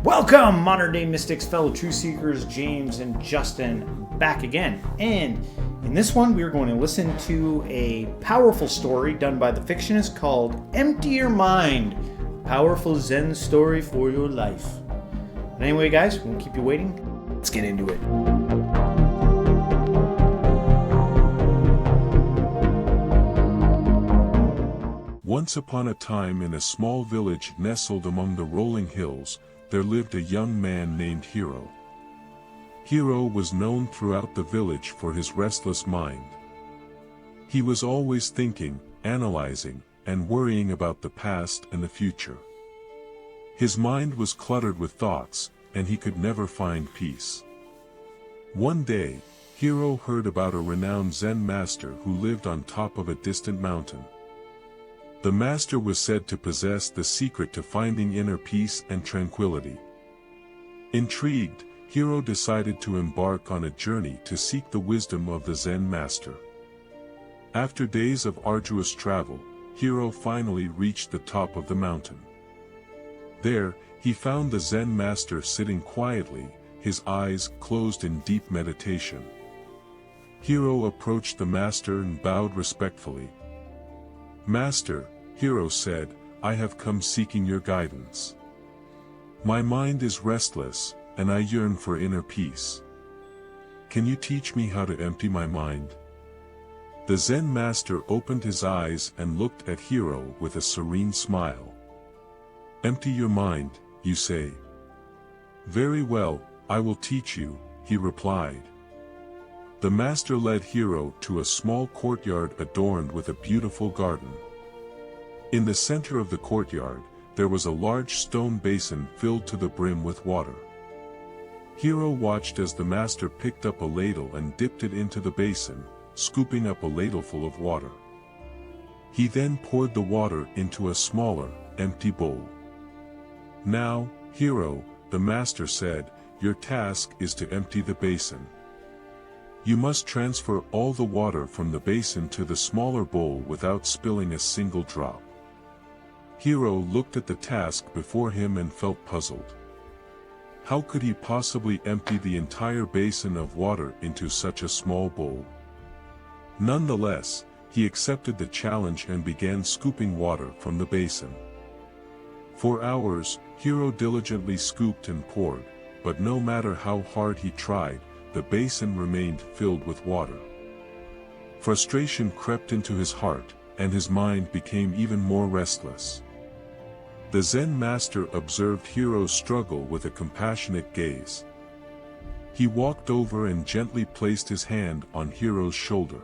Welcome, modern day mystics, fellow truth seekers, James and Justin, back again. And in this one, we are going to listen to a powerful story done by the Fictionist called Empty Your Mind. Powerful Zen story for your life. But anyway, guys, we won't keep you waiting. Let's get into it. Once upon a time, in a small village nestled among the rolling hills, there lived a young man named Hiro. Hiro was known throughout the village for his restless mind. He was always thinking, analyzing, and worrying about the past and the future. His mind was cluttered with thoughts, and he could never find peace. One day, Hiro heard about a renowned Zen master who lived on top of a distant mountain. The master was said to possess the secret to finding inner peace and tranquility. Intrigued, Hiro decided to embark on a journey to seek the wisdom of the Zen master. After days of arduous travel, Hiro finally reached the top of the mountain. There, he found the Zen master sitting quietly, his eyes closed in deep meditation. Hiro approached the master and bowed respectfully. "Master," Hiro said, "I have come seeking your guidance. My mind is restless, and I yearn for inner peace. Can you teach me how to empty my mind?" The Zen master opened his eyes and looked at Hiro with a serene smile. "Empty your mind, you say? Very well, I will teach you," he replied. The master led Hiro to a small courtyard adorned with a beautiful garden. In the center of the courtyard, there was a large stone basin filled to the brim with water. Hiro watched as the master picked up a ladle and dipped it into the basin, scooping up a ladleful of water. He then poured the water into a smaller, empty bowl. "Now, Hiro," the master said, "your task is to empty the basin. You must transfer all the water from the basin to the smaller bowl without spilling a single drop." Hiro looked at the task before him and felt puzzled. How could he possibly empty the entire basin of water into such a small bowl? Nonetheless, he accepted the challenge and began scooping water from the basin. For hours, Hiro diligently scooped and poured, but no matter how hard he tried, the basin remained filled with water. Frustration crept into his heart, and his mind became even more restless. The Zen master observed Hiro's struggle with a compassionate gaze. He walked over and gently placed his hand on Hiro's shoulder.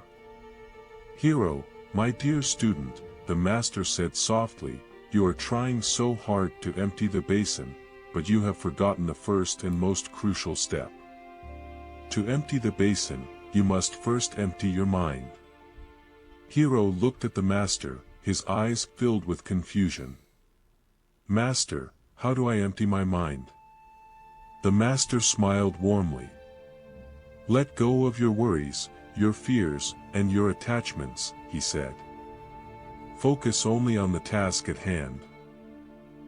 "Hiro, my dear student," the master said softly, "you are trying so hard to empty the basin, but you have forgotten the first and most crucial step. To empty the basin, you must first empty your mind." Hiro looked at the master, his eyes filled with confusion. "Master, how do I empty my mind?" The master smiled warmly. "Let go of your worries, your fears, and your attachments," he said. "Focus only on the task at hand.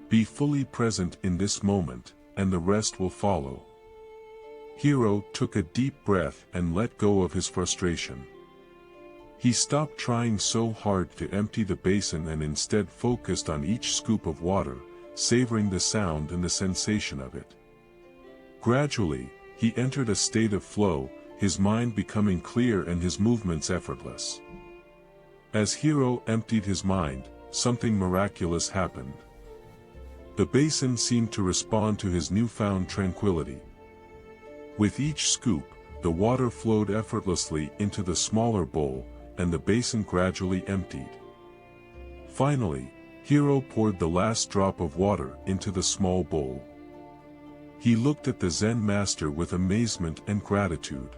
Be fully present in this moment, and the rest will follow." Hiro took a deep breath and let go of his frustration. He stopped trying so hard to empty the basin and instead focused on each scoop of water, savoring the sound and the sensation of it. Gradually, he entered a state of flow, his mind becoming clear and his movements effortless. As Hiro emptied his mind, something miraculous happened. The basin seemed to respond to his newfound tranquility. With each scoop, the water flowed effortlessly into the smaller bowl, and the basin gradually emptied. Finally, Hiro poured the last drop of water into the small bowl. He looked at the Zen master with amazement and gratitude.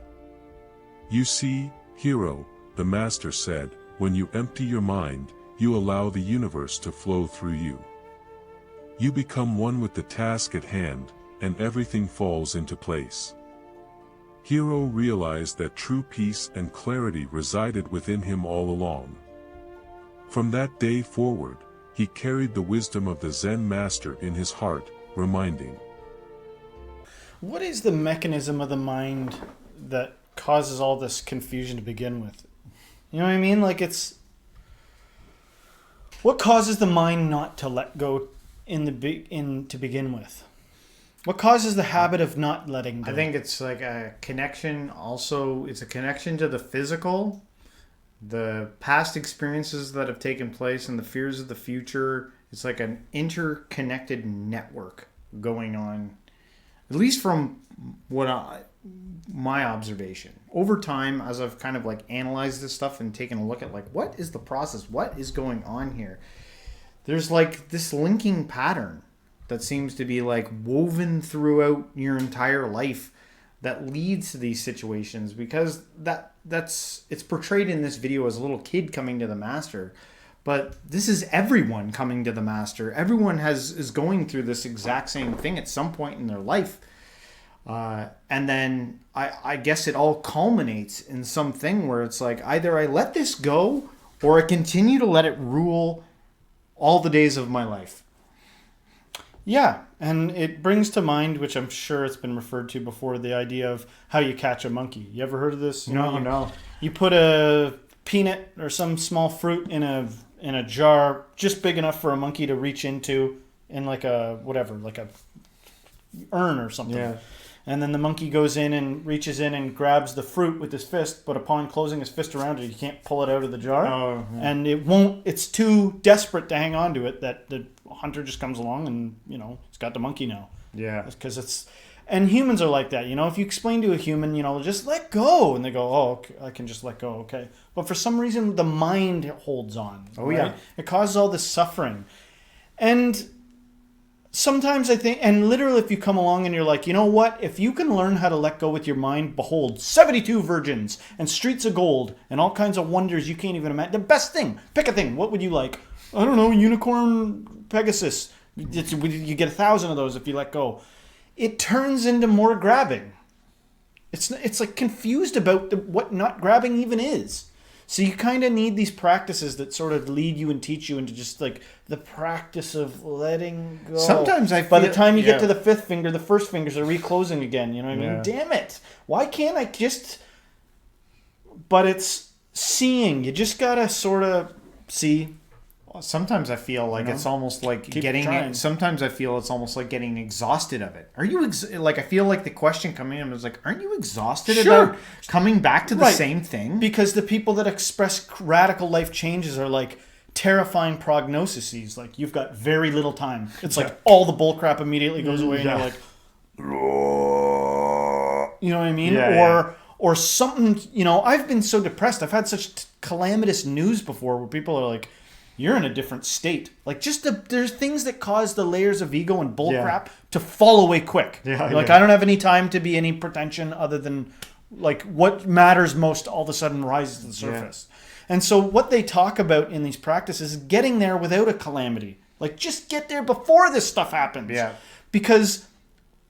"You see, Hiro," the master said, "when you empty your mind, you allow the universe to flow through you. You become one with the task at hand, and everything falls into place." Hiro realized that true peace and clarity resided within him all along. From that day forward, he carried the wisdom of the Zen master in his heart, reminding What is the mechanism of the mind that causes all this confusion to begin with? You know what I mean? Like what causes the mind not to let go to begin with? What causes the habit of not letting go? I think it's like a connection. Also, it's a connection to the physical, the past experiences that have taken place, and the fears of the future. It's like an interconnected network going on, at least from my observation. Over time, as I've kind of like analyzed this stuff and taken a look at like, what is the process? What is going on here? There's like this linking pattern that seems to be like woven throughout your entire life that leads to these situations, because it's portrayed in this video as a little kid coming to the master. But this is everyone coming to the master. Everyone is going through this exact same thing at some point in their life. And then I guess it all culminates in something where it's like, either I let this go or I continue to let it rule all the days of my life. Yeah, and it brings to mind, which I'm sure it's been referred to before, the idea of how you catch a monkey. You ever heard of this? No. You put a peanut or some small fruit in a jar just big enough for a monkey to reach into, in like a urn or something. Yeah. And then the monkey goes in and reaches in and grabs the fruit with his fist, but upon closing his fist around it, he can't pull it out of the jar. Oh, yeah. And it's too desperate to hang on to it that the hunter just comes along and, it's got the monkey now. Yeah. And humans are like that. If you explain to a human, just let go. And they go, oh, okay, I can just let go. Okay. But for some reason, the mind holds on. Oh, right? Yeah. It causes all this suffering. And sometimes I think, and literally if you come along and you're like, you know what? If you can learn how to let go with your mind, behold, 72 virgins and streets of gold and all kinds of wonders you can't even imagine. The best thing. Pick a thing. What would you like? I don't know, unicorn Pegasus. You get 1,000 of those if you let go. It turns into more grabbing. It's like confused about what not grabbing even is. So you kind of need these practices that sort of lead you and teach you into just like the practice of letting go. Sometimes by the time you get to the fifth finger, the first fingers are reclosing again. You know what I mean? Damn it. Why can't I just... But it's seeing. You just got to sort of see... Sometimes I feel like it's almost like sometimes I feel it's almost like getting exhausted of it. Are you I feel like the question coming in is like, aren't you exhausted about coming back to the same thing? Because the people that express radical life changes are like terrifying prognoses. Like, you've got very little time. It's like all the bullcrap immediately goes away, and you're like, you know what I mean? Or something. I've been so depressed. I've had such calamitous news before where people are like, you're in a different state. Like, there's things that cause the layers of ego and bullcrap to fall away quick. I don't have any time to be any pretension other than like what matters most all of a sudden rises to the surface. Yeah. And so what they talk about in these practices is getting there without a calamity. Like, just get there before this stuff happens. Yeah. Because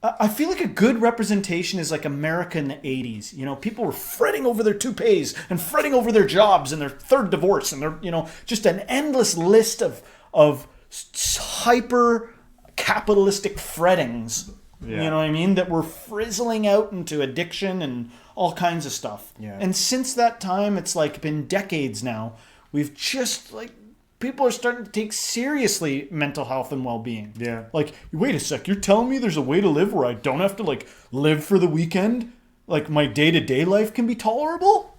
I feel like a good representation is like America in the 80s. People were fretting over their toupees and fretting over their jobs and their third divorce and their, just an endless list of hyper capitalistic frettings. Yeah. You know what I mean? That were frizzling out into addiction and all kinds of stuff. Yeah. And since that time, it's like been decades now. We've just like... People are starting to take seriously mental health and well-being. Yeah. Like, wait a sec, you're telling me there's a way to live where I don't have to, like, live for the weekend? Like, my day-to-day life can be tolerable?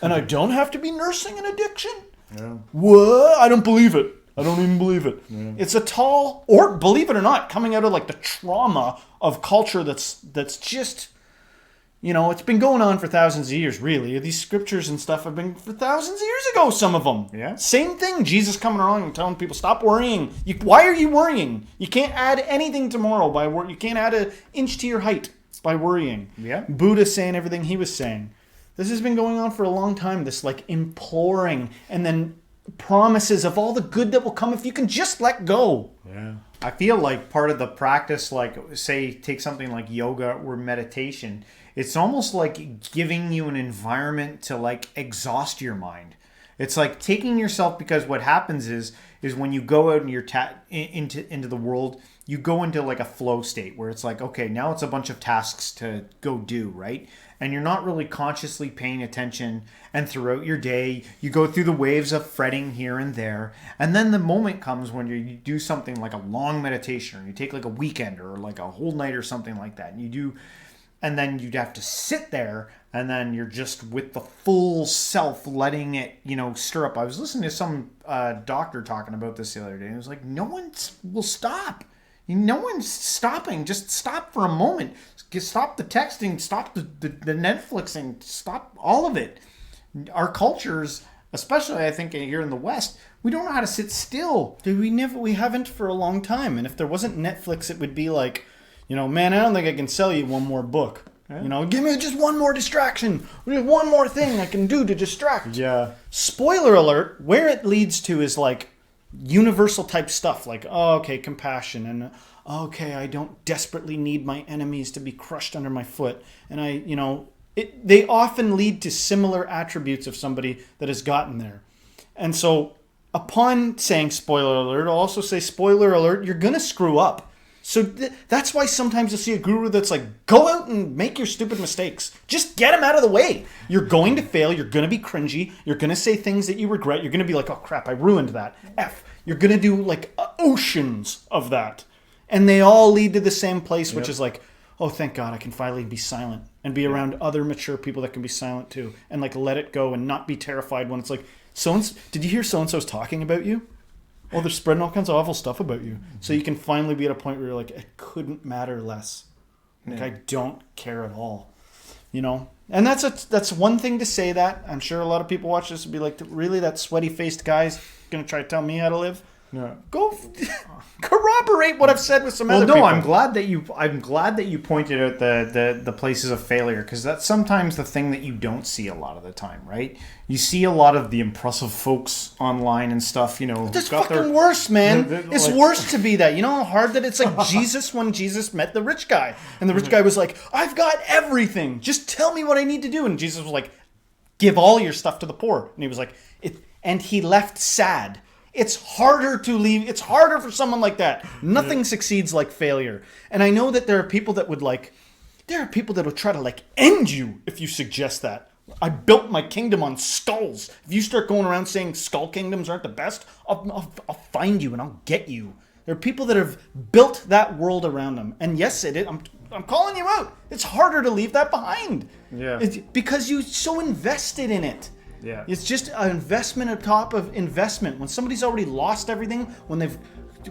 And I don't have to be nursing an addiction? Yeah. What? I don't believe it. I don't even believe it. Yeah. It's a tall, or believe it or not, coming out of, like, the trauma of culture that's just... it's been going on for thousands of years, really. These scriptures and stuff have been for thousands of years ago, some of them. Yeah. Same thing. Jesus coming along and telling people, stop worrying. Why are you worrying? You can't add anything tomorrow by worrying. You can't add an inch to your height by worrying. Yeah. Buddha saying everything he was saying. This has been going on for a long time, this like imploring and then promises of all the good that will come if you can just let go. Yeah. I feel like part of the practice, like, say, take something like yoga or meditation, it's almost like giving you an environment to, like, exhaust your mind. It's like taking yourself, because what happens is when you go out and you're into the world, you go into like a flow state where it's like, okay, now it's a bunch of tasks to go do, right? And you're not really consciously paying attention. And throughout your day, you go through the waves of fretting here and there. And then the moment comes when you do something like a long meditation, or you take like a weekend or like a whole night or something like that. And then you'd have to sit there, and then you're just with the full self, letting it, stir up. I was listening to some doctor talking about this the other day, and it was like, no one will stop. No one's stopping. Just stop for a moment. Stop the texting. Stop the Netflixing. Stop all of it. Our cultures, especially I think here in the West, we don't know how to sit still. Dude, we haven't for a long time. And if there wasn't Netflix, it would be like, man, I don't think I can sell you one more book. Yeah. Give me just one more distraction. One more thing I can do to distract. Yeah. Spoiler alert, where it leads to is like universal type stuff. Like, compassion. And, I don't desperately need my enemies to be crushed under my foot. And they often lead to similar attributes of somebody that has gotten there. And so upon saying spoiler alert, I'll also say spoiler alert, you're going to screw up. So that's why sometimes you'll see a guru that's like, go out and make your stupid mistakes. Just get them out of the way. You're going to fail. You're going to be cringy. You're going to say things that you regret. You're going to be like, oh crap, I ruined that. You're going to do like oceans of that. And they all lead to the same place, which is like, oh, thank God I can finally be silent and be around other mature people that can be silent too. And like let it go and not be terrified when it's like, did you hear so-and-so's talking about you? Oh, they're spreading all kinds of awful stuff about you. So you can finally be at a point where you're like, it couldn't matter less. Like, I don't care at all. And that's one thing to say that. I'm sure a lot of people watch this and be like, really, that sweaty-faced guy's going to try to tell me how to live? No. Go corroborate what I've said with some other people. Well, no, I'm glad that you pointed out the places of failure, because that's sometimes the thing that you don't see a lot of the time, right? You see a lot of the impressive folks online and stuff, It's fucking worse, man. It's worse to be that. You know how hard that it's like Jesus when Jesus met the rich guy. And the rich guy was like, I've got everything. Just tell me what I need to do. And Jesus was like, give all your stuff to the poor. And he was like, and he left sad. It's harder to leave. It's harder for someone like that. Nothing succeeds like failure. And I know that there are people that would try to end you if you suggest that. I built my kingdom on skulls. If you start going around saying skull kingdoms aren't the best, I'll find you and I'll get you. There are people that have built that world around them. And yes, it is. I'm calling you out. It's harder to leave that behind. Yeah. It's because you're so invested in it. Yeah. It's just an investment on top of investment. When somebody's already lost everything, when they've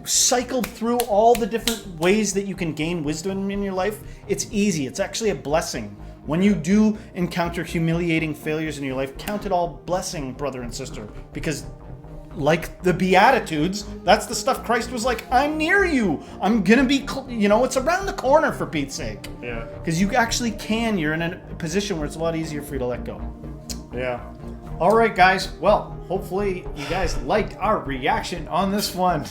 cycled through all the different ways that you can gain wisdom in your life, it's easy. It's actually a blessing. When you do encounter humiliating failures in your life, count it all blessing, brother and sister. Because like the Beatitudes, that's the stuff Christ was like, I'm near you. I'm going to be, it's around the corner for Pete's sake. Yeah. Because you actually you're in a position where it's a lot easier for you to let go. Yeah. All right, guys. Well, hopefully you guys liked our reaction on this one.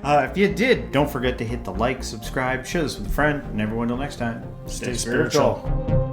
If you did, don't forget to hit the like, subscribe, share this with a friend, and everyone till next time, Stay spiritual.